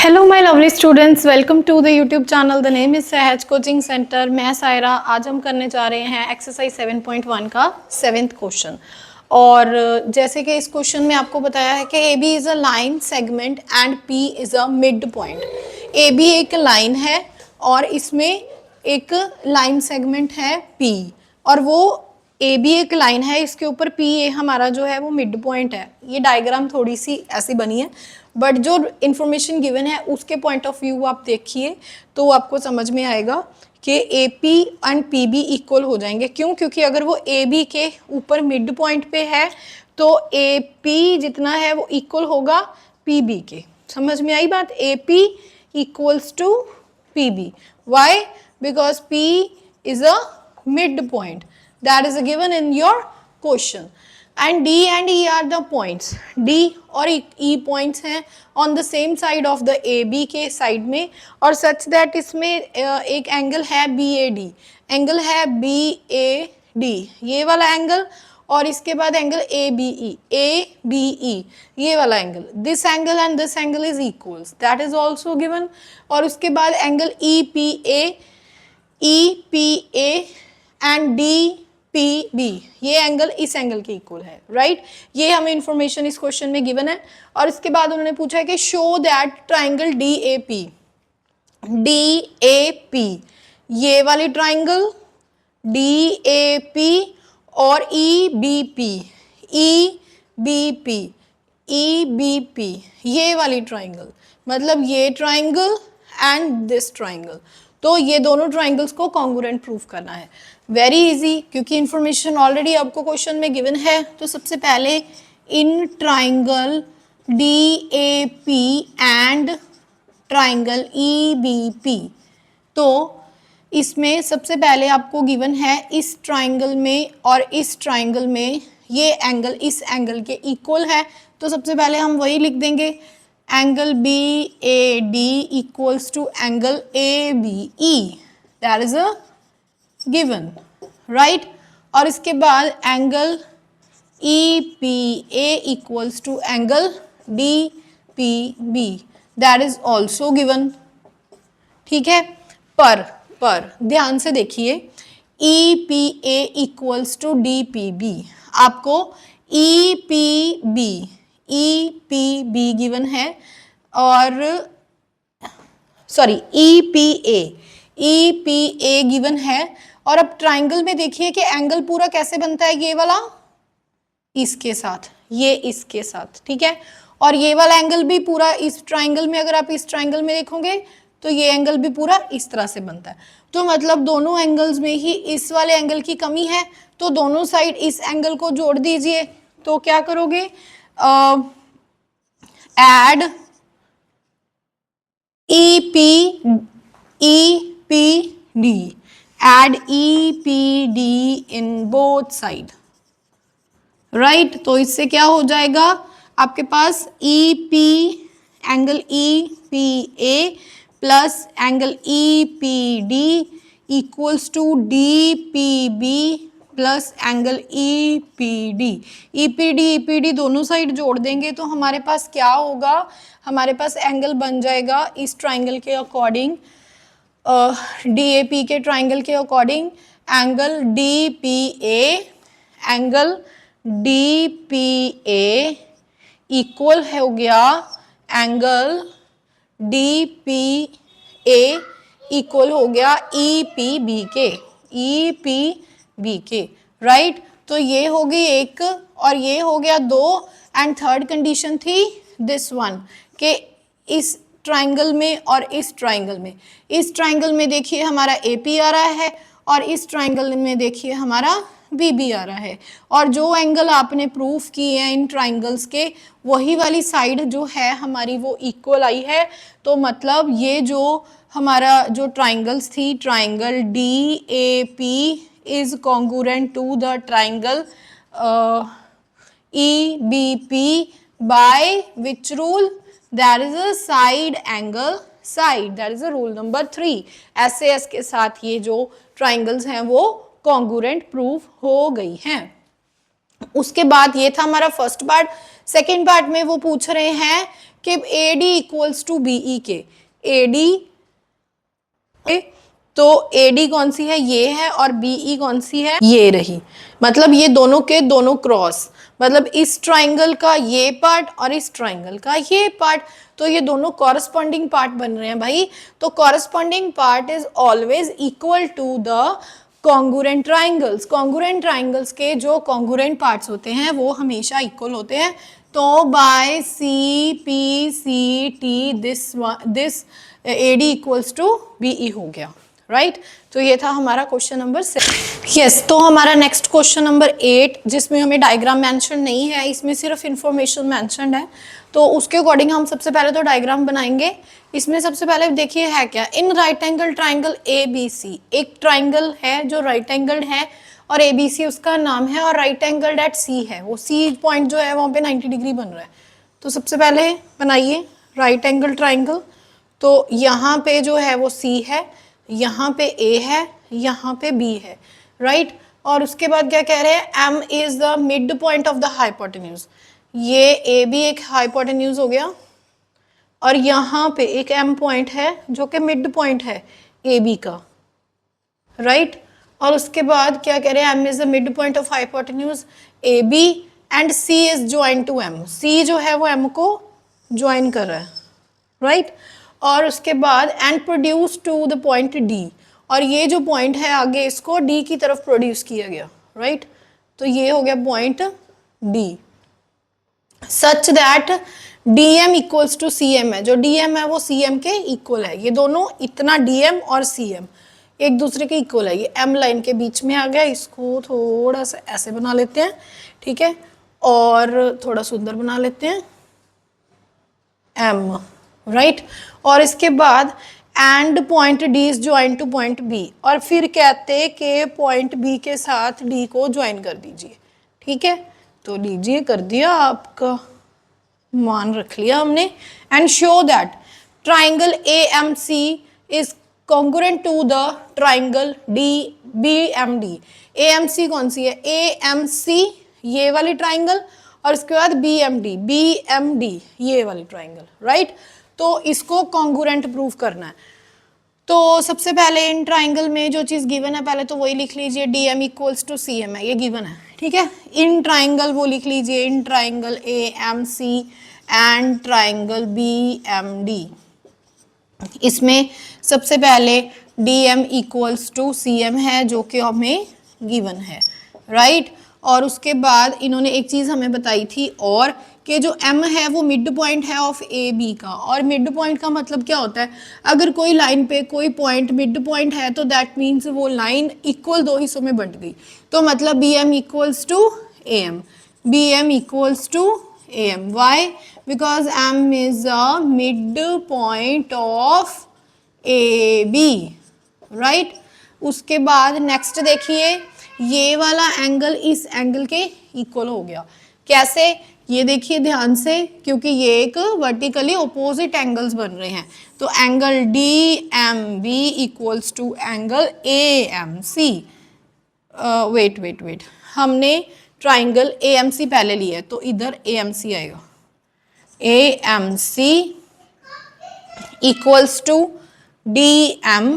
Hello my lovely students, welcome to the YouTube channel. The name is Sahaj coaching centre. मैं सायरा। आज हम करने जा रहे हैं एक्सरसाइज 7.1 का 7th क्वेश्चन। और जैसे कि इस क्वेश्चन में आपको बताया है कि A B is a line segment and P is a mid point. A B एक लाइन है और इसमें एक लाइन सेगमेंट है पी, और वो ए बी एक लाइन है, इसके ऊपर पी ए हमारा जो है वो मिड पॉइंट है। ये डायग्राम थोड़ी सी ऐसी बनी है, बट जो इन्फॉर्मेशन गिवन है उसके पॉइंट ऑफ व्यू आप देखिए तो आपको समझ में आएगा कि A P and P B equal हो जाएंगे। क्यों? क्योंकि अगर वो ए बी के ऊपर मिड पॉइंट पे है तो ए पी जितना है वो इक्वल होगा पी बी के। समझ में आई बात? A P equals to P B. Why? Because P is a mid point that is given in your question, and D and E are the points. D और E points हैं on the same side of the AB के side में, और such that इसमें एक angle है BAD, angle है BAD ये वाला एंगल, और इसके बाद एंगल ABE ये वाला angle, this angle and this angle is equals, that is also given. और उसके बाद एंगल EPA एंड DPB ये एंगल इस एंगल के इक्वल है, राइट? ये हमें इंफॉर्मेशन इस क्वेश्चन में गिवन है। और इसके बाद उन्होंने पूछा है कि शो दैट ट्राइंगल DAP ये वाली ट्राइंगल DAP और EBP ये वाली ट्राइंगल, मतलब ये ट्राइंगल एंड दिस ट्राइंगल, तो ये दोनों ट्राइंगल्स को कॉन्ग्रुएंट प्रूफ करना है। वेरी इजी, क्योंकि इंफॉर्मेशन ऑलरेडी आपको क्वेश्चन में गिवन है। तो सबसे पहले in triangle DAP and triangle EBP, तो इसमें सबसे पहले आपको गिवन है इस ट्राइंगल में और इस ट्राइंगल में ये एंगल इस एंगल के इक्वल है। तो सबसे पहले हम वही लिख देंगे, angle BAD equals to angle ABE, that is a given, right? और इसके बाद angle EPA equals to angle DPB, that is also given. ठीक है, पर ध्यान से देखिए, EPA इक्वल्स टू DPB, आपको EPB गिवन है, और सॉरी EPA गिवन है। और अब ट्राइंगल में देखिए कि एंगल पूरा कैसे बनता है, ये वाला इसके साथ, ये इसके साथ, ठीक है? और ये वाला एंगल भी पूरा इस ट्राइंगल में, अगर आप इस ट्राइंगल में देखोगे तो ये एंगल भी पूरा इस तरह से बनता है। तो मतलब दोनों एंगल्स में ही इस वाले एंगल की कमी है, तो दोनों साइड इस एंगल को जोड़ दीजिए। तो क्या करोगे? Add EPD, add EPD in both side, right? तो इससे क्या हो जाएगा आपके पास angle EPA plus angle EPD equals to DPB plus angle EPD दोनों साइड जोड़ देंगे तो हमारे पास क्या होगा? हमारे पास एंगल बन जाएगा इस ट्राइंगल के अकॉर्डिंग, DAP के ट्राइंगल के अकॉर्डिंग एंगल DPA इक्वल हो गया एंगल DPA इक्वल हो गया EPB के, राइट? तो ये हो गई एक और ये हो गया दो, एंड थर्ड कंडीशन थी दिस वन कि इस ट्राइंगल में और इस ट्राइंगल में देखिए हमारा AP आ रहा है और इस ट्राइंगल में देखिए हमारा BB आ रहा है, और जो एंगल आपने प्रूफ किए हैं इन ट्राइंगल्स के वही वाली साइड जो है हमारी वो इक्वल आई है। तो मतलब ये जो हमारा जो ट्राइंगल्स थी, triangle DAP is congruent to the triangle EBP by which rule? That is a side angle side, that is a rule number 3। SAS के साथ ये जो ट्राइंगल्स हैं वो कॉन्ग्रुएंट प्रूफ हो गई हैं। उसके बाद ये था हमारा फर्स्ट पार्ट। सेकेंड पार्ट में वो पूछ रहे हैं कि A D equals to B E के, ए डी, तो ए डी कौन सी है, ये है, और बी ई कौन सी है, ये रही। मतलब ये दोनों के दोनों क्रॉस, मतलब इस ट्राइंगल का ये पार्ट और इस ट्राइंगल का ये पार्ट, तो ये दोनों कॉरस्पॉन्डिंग पार्ट बन रहे हैं भाई। तो corresponding part is always equal to the congruent triangles. Congruent triangles के जो कॉन्ग्रुएंट पार्ट्स होते हैं वो हमेशा इक्वल होते हैं। तो by C P C T this A D equals to B E हो गया, राइट। तो ये था हमारा क्वेश्चन नंबर 7। यस, तो हमारा नेक्स्ट क्वेश्चन नंबर 8, जिसमें हमें डायग्राम मेंशन नहीं है, इसमें सिर्फ इंफॉर्मेशन मेंशन है। तो उसके अकॉर्डिंग हम सबसे पहले तो डायग्राम बनाएंगे। इसमें सबसे पहले देखिए है क्या, in right angle triangle A B C, एक ट्राइंगल है जो राइट एंगल्ड है और ए बी सी उसका नाम है, और राइट एंगल्ड एट सी है, वो सी पॉइंट जो है वहाँ पे 90 डिग्री बन रहा है। तो सबसे पहले बनाइए राइट एंगल ट्राइंगल। तो यहाँ पे जो है वो सी है, यहाँ पे ए है, यहाँ पे बी है, राइट। और उसके बाद क्या कह रहे हैं, M is the mid point of the hypotenuse, ये ए बी एक हाइपोटेन्यूज हो गया, और यहाँ पे एक एम पॉइंट है जो कि मिड पॉइंट है ए बी का, राइट। और उसके बाद क्या कह रहे हैं, M is the mid point of hypotenuse A B and C is join to M, C जो है वो एम को ज्वाइन कर रहा है, राइट। और उसके बाद and produce to the point D, और ये जो पॉइंट है आगे इसको डी की तरफ प्रोड्यूस किया गया, राइट। तो ये हो गया point D, such that D M equals to C M है, जो डी एम है वो सी एम के इक्वल है। ये दोनों इतना डी एम और सी एम एक दूसरे के इक्वल है। ये एम लाइन के बीच में आ गया, इसको थोड़ा सा ऐसे बना लेते हैं, ठीक है, और थोड़ा सुंदर बना लेते हैं एम, राइट। और इसके बाद and point D is join to point B, और फिर कहते कि पॉइंट बी के साथ डी को ज्वाइन कर दीजिए, ठीक है। तो लीजिए कर दिया, आपका मान रख लिया हमने। And show that triangle A M C is congruent to the triangle D B M D. A M C कौन सी है, ए एम सी ये वाली ट्राइंगल, और इसके बाद बी एम डी ये वाली ट्राइंगल, राइट। तो इसको कॉन्ग्रुएंट प्रूव करना है। तो सबसे पहले इन ट्राइंगल में जो चीज़ गिवन है पहले तो वही लिख लीजिए, D M equals to C M है, ये गिवन है, ठीक है। इन ट्राइंगल वो लिख लीजिए, in triangle A M C and triangle B M D. इसमें सबसे पहले D M equals to C M है जो कि हमें गिवन है, राइट। और उसके बाद इन्होंने एक चीज़ हमें बताई थी और कि जो m है वो मिड पॉइंट है ऑफ ए बी का। और मिड पॉइंट का मतलब क्या होता है, अगर कोई लाइन पे कोई पॉइंट मिड पॉइंट है तो दैट मीन्स वो लाइन इक्वल दो हिस्सों में बंट गई। तो मतलब B M equals to A M, B M equals to A M. Why? Because m is a mid point of A B, right. उसके बाद नेक्स्ट देखिए, ये वाला एंगल इस एंगल के इक्वल हो गया। कैसे? ये देखिए ध्यान से, क्योंकि ये एक वर्टिकली ऑपोजिट एंगल्स बन रहे हैं। तो angle D M B equals to angle A M C. Wait, हमने ट्राइंगल ए एम सी पहले लिया है तो इधर ए एम सी आएगा, A M C equals to D M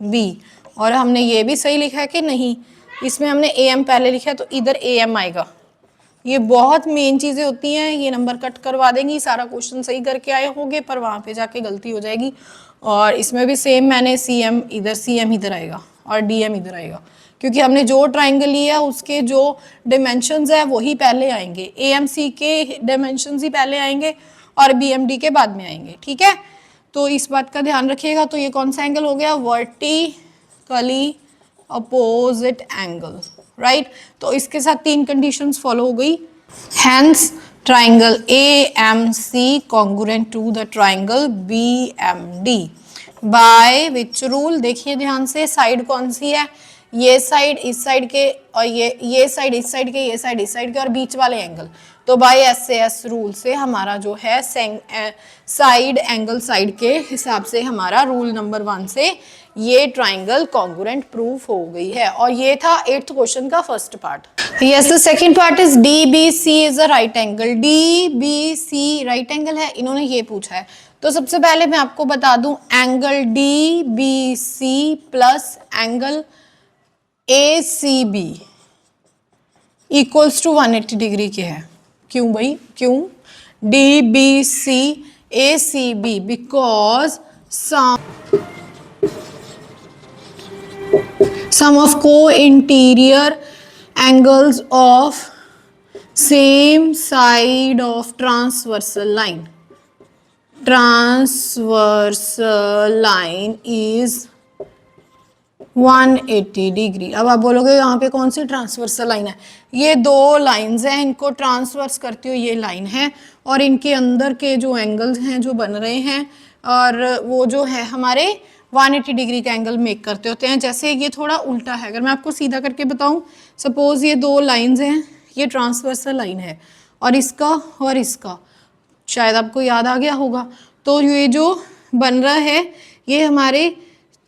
B. और हमने ये भी सही लिखा है कि नहीं, इसमें हमने ए एम पहले लिखा है तो इधर ए एम आएगा। ये बहुत मेन चीज़ें होती हैं, ये नंबर कट करवा देंगी। सारा क्वेश्चन सही करके आए होंगे पर वहाँ पे जाके गलती हो जाएगी। और इसमें भी सेम मैंने सी एम इधर आएगा और डी एम इधर आएगा, क्योंकि हमने जो ट्राइंगल लिया है उसके जो डिमेंशंस है वही पहले आएंगे। ए एम सी के डिमेंशंस ही पहले आएंगे और बी एम डी के बाद में आएंगे, ठीक है। तो इस बात का ध्यान रखिएगा। तो ये कौन सा एंगल हो गया? Vertically opposite angle, right. तो इसके साथ 3 कंडीशंस फॉलो हो गई। Hence triangle A M C congruent to the triangle B M D by which rule? देखिए ध्यान से, साइड कौन सी है? ये साइड इस साइड के, और ये साइड इस साइड के, ये साइड इस साइड के, और बीच वाले एंगल। तो बाय एस रूल से हमारा जो है साइड एंगल साइड के हिसाब से हमारा रूल नंबर 1 से ये ट्राइंगल कॉन्ग्रुएंट प्रूफ हो गई है। और ये था 8th क्वेश्चन का first part. Yes, the second part is DBC is a right angle. DBC right angle है, इन्होंने ये पूछा है। तो सबसे पहले मैं आपको बता दूं angle DBC plus angle ACB equals to 180 degree के है। क्यों भाई, क्यों? DBC ACB because sum of co-interior angles of same side of transversal line. Transversal line is 180 degree. अब आप बोलोगे यहाँ पे कौन सी ट्रांसवर्सल लाइन है? ये दो लाइंस हैं, इनको ट्रांसवर्स करती हुई ये लाइन है और इनके अंदर के जो एंगल्स हैं जो बन रहे हैं और वो जो है हमारे 180 डिग्री का एंगल मेक करते होते हैं। जैसे ये थोड़ा उल्टा है, अगर मैं आपको सीधा करके बताऊं, सपोज ये दो लाइंस हैं, ये ट्रांसवर्सल लाइन है और इसका शायद आपको याद आ गया होगा। तो ये जो बन रहा है ये हमारे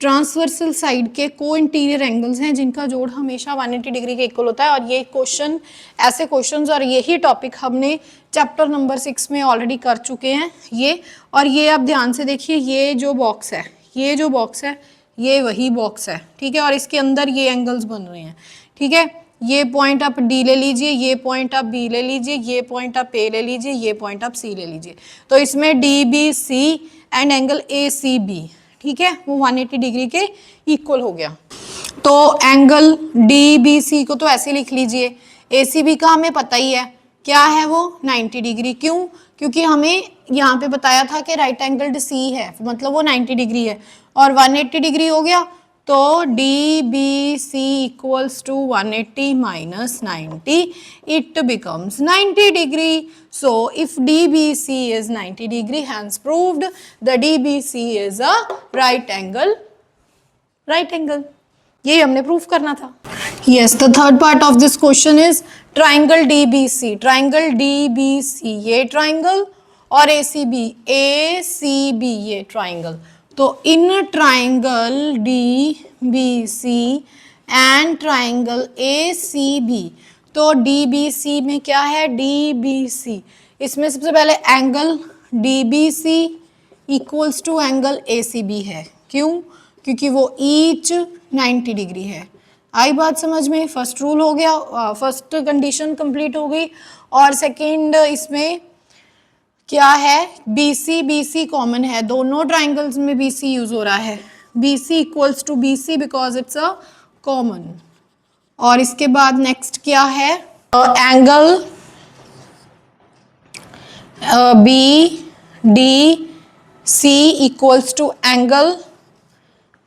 ट्रांसवर्सल साइड के को इंटीरियर एंगल्स हैं जिनका जोड़ हमेशा 180 डिग्री के इक्वल होता है। और ये क्वेश्चन, ऐसे क्वेश्चंस और यही टॉपिक हमने चैप्टर नंबर 6 में ऑलरेडी कर चुके हैं ये। और ये आप ध्यान से देखिए, ये जो बॉक्स है, ये जो बॉक्स है, ये वही बॉक्स है, ठीक है। और इसके अंदर ये एंगल्स बन रहे हैं, ठीक है। ये पॉइंट आप डी ले लीजिए, ये पॉइंट आप बी ले लीजिए, ये पॉइंट आप ए ले लीजिए, ये पॉइंट आप सी ले लीजिए। तो इसमें D B C and angle A C B, ठीक है, वो 180 डिग्री के इक्वल हो गया। तो एंगल डी बी सी को तो ऐसे लिख लीजिए। ए सी बी का हमें पता ही है क्या है, वो 90 डिग्री। क्यों? क्योंकि हमें यहाँ पे बताया था कि राइट एंगल्ड सी है, मतलब वो 90 डिग्री है और 180 डिग्री हो गया। तो D B C equals to 180 minus 90, it becomes 90 degree. So if DBC is 90 degree, hence proved the DBC is a right angle. ये हमने प्रूव करना था। Yes, the third part of this question is triangle DBC. Triangle DBC ये triangle और ACB ये triangle। तो in triangle DBC and triangle ACB, तो DBC में क्या है, DBC इसमें सबसे पहले angle DBC equals to angle ACB है। क्यों? क्योंकि वो ईच 90 डिग्री है। आई बात समझ में? फर्स्ट रूल हो गया, फर्स्ट कंडीशन कंप्लीट हो गई। और सेकंड इसमें क्या है, BC कॉमन है, दोनों ट्राइंगल्स में BC यूज हो रहा है। BC equals to BC because it's a common. और इसके बाद नेक्स्ट क्या है, angle BDC equals to angle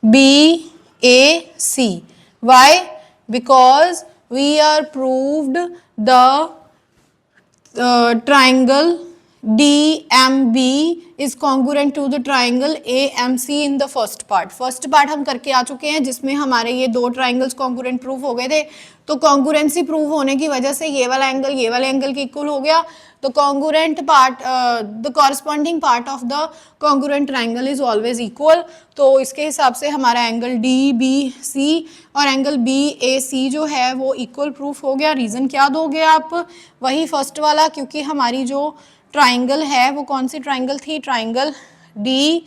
BAC। Why? Because we are proved the triangle DMB is congruent to the triangle AMC in the first part. First part हम करके आ चुके हैं जिसमें हमारे ये दो ट्राइंगल्स कॉन्ग्रुएंट प्रूव हो गए थे। तो कॉन्ग्रुएंसी प्रूव होने की वजह से ये वाला एंगल के इक्वल हो गया। तो congruent part, the corresponding part of the congruent triangle is always equal. तो इसके हिसाब से हमारा एंगल DBC और एंगल BAC जो है वो इक्वल प्रूफ हो गया। रीज़न क्या दोगे आप? वही फर्स्ट वाला, क्योंकि हमारी जो ट्राइंगल है वो कौन सी ट्राइंगल थी, triangle DMB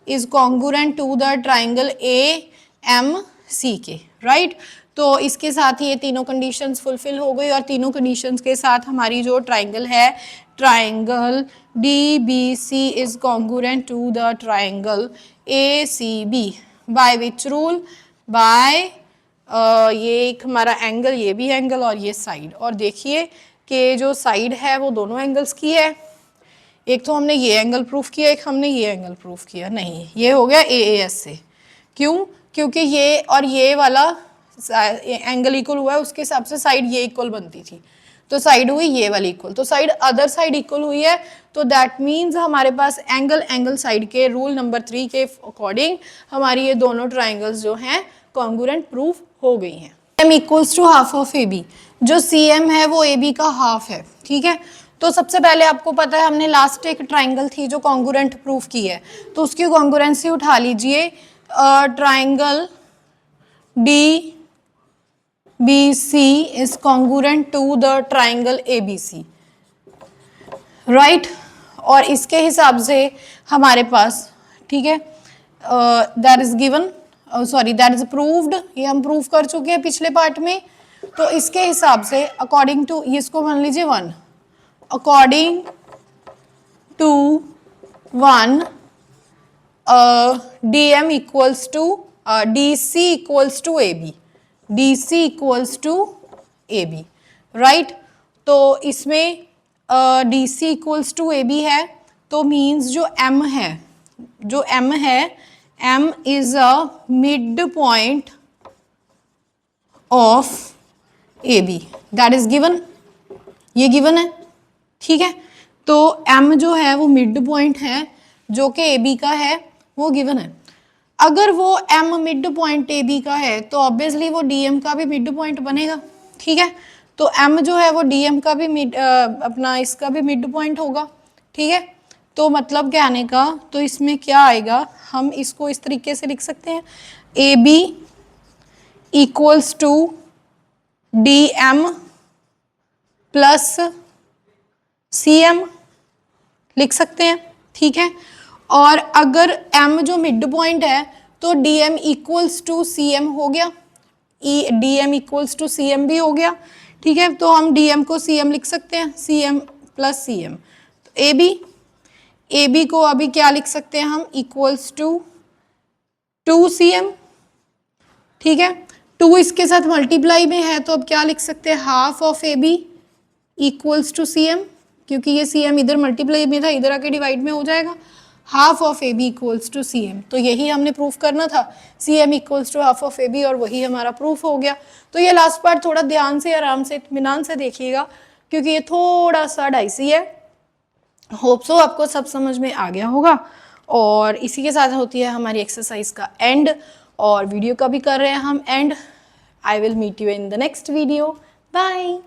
is congruent to the triangle AMC के, राइट। तो इसके साथ ही ये तीनों कंडीशंस फुलफिल हो गई और तीनों कंडीशंस के साथ हमारी जो ट्राइंगल है, triangle DBC is congruent to the triangle ACB by which rule? By ये एक हमारा एंगल, ये भी एंगल और ये साइड। और देखिए कि जो साइड है वो दोनों एंगल्स की है। एक तो हमने ये एंगल प्रूफ किया, एक हमने ये एंगल प्रूफ किया। नहीं, ये हो गया AAS से। क्यों? क्योंकि ये और ये वाला एंगल इक्वल हुआ है, उसके हिसाब से साइड ये इक्वल बनती थी, तो साइड हुई ये वाली इक्वल, तो साइड अदर साइड इक्वल हुई है। तो दैट मीन्स हमारे पास एंगल साइड के रूल नंबर 3 के अकॉर्डिंग हमारी ये दोनों ट्राइंगल्स जो हैं कॉन्ग्रुएंट प्रूफ हो गई हैं। M equals to half of AB, जो CM है वो AB का हाफ है, ठीक है। तो सबसे पहले आपको पता है हमने लास्ट एक ट्राइंगल थी जो कॉन्ग्रुएंट प्रूफ की है, तो उसकी कॉन्ग्रुएंसी उठा लीजिए। Triangle DBC BC is congruent to the triangle ABC, right. और इसके हिसाब से हमारे पास, ठीक है, that is given, sorry that is proved, ये हम प्रूव कर चुके हैं पिछले पार्ट में। तो इसके हिसाब से अकॉर्डिंग टू, इसको मान लीजिए 1, according to 1 DM equals to DC equals to AB, DC equals to AB, right. तो इसमें DC इक्वल्स टू AB है, तो मीन्स जो M है, जो M है, M is a mid point of AB, that is given, ये given है, ठीक है। तो M जो है वो मिड पॉइंट है जो कि AB का है, वो गिवन है। अगर वो M मिड पॉइंट AB का है तो ऑब्वियसली वो DM का भी मिड पॉइंट बनेगा, ठीक है। तो M जो है वो DM का भी मिड, अपना इसका भी मिड पॉइंट होगा, ठीक है। तो मतलब क्या आने का, तो इसमें क्या आएगा, हम इसको इस तरीके से लिख सकते हैं, AB equals to DM plus CM लिख सकते हैं, ठीक है। और अगर M जो मिड पॉइंट है तो DM इक्वल्स टू CM हो गया, DM इक्वल्स टू CM भी हो गया, ठीक है। तो हम DM को CM लिख सकते हैं, CM प्लस CM। तो AB को अभी क्या लिख सकते हैं हम, इक्वल्स टू 2CM, ठीक है। 2 इसके साथ मल्टीप्लाई में है तो अब क्या लिख सकते हैं, half of AB equals to CM, क्योंकि ये CM इधर मल्टीप्लाई में था, इधर आके डिवाइड में हो जाएगा, half of AB equals to CM। तो यही हमने प्रूफ करना था, CM equals to half of AB, और वही हमारा प्रूफ हो गया। तो ये लास्ट पार्ट थोड़ा ध्यान से, आराम से, इत्मीनान से देखिएगा, क्योंकि ये थोड़ा सा डाइसी है। होप सो आपको सब समझ में आ गया होगा। और इसी के साथ होती है हमारी एक्सरसाइज का एंड, और वीडियो का भी कर रहे हैं हम end. I will meet you in the next video, bye.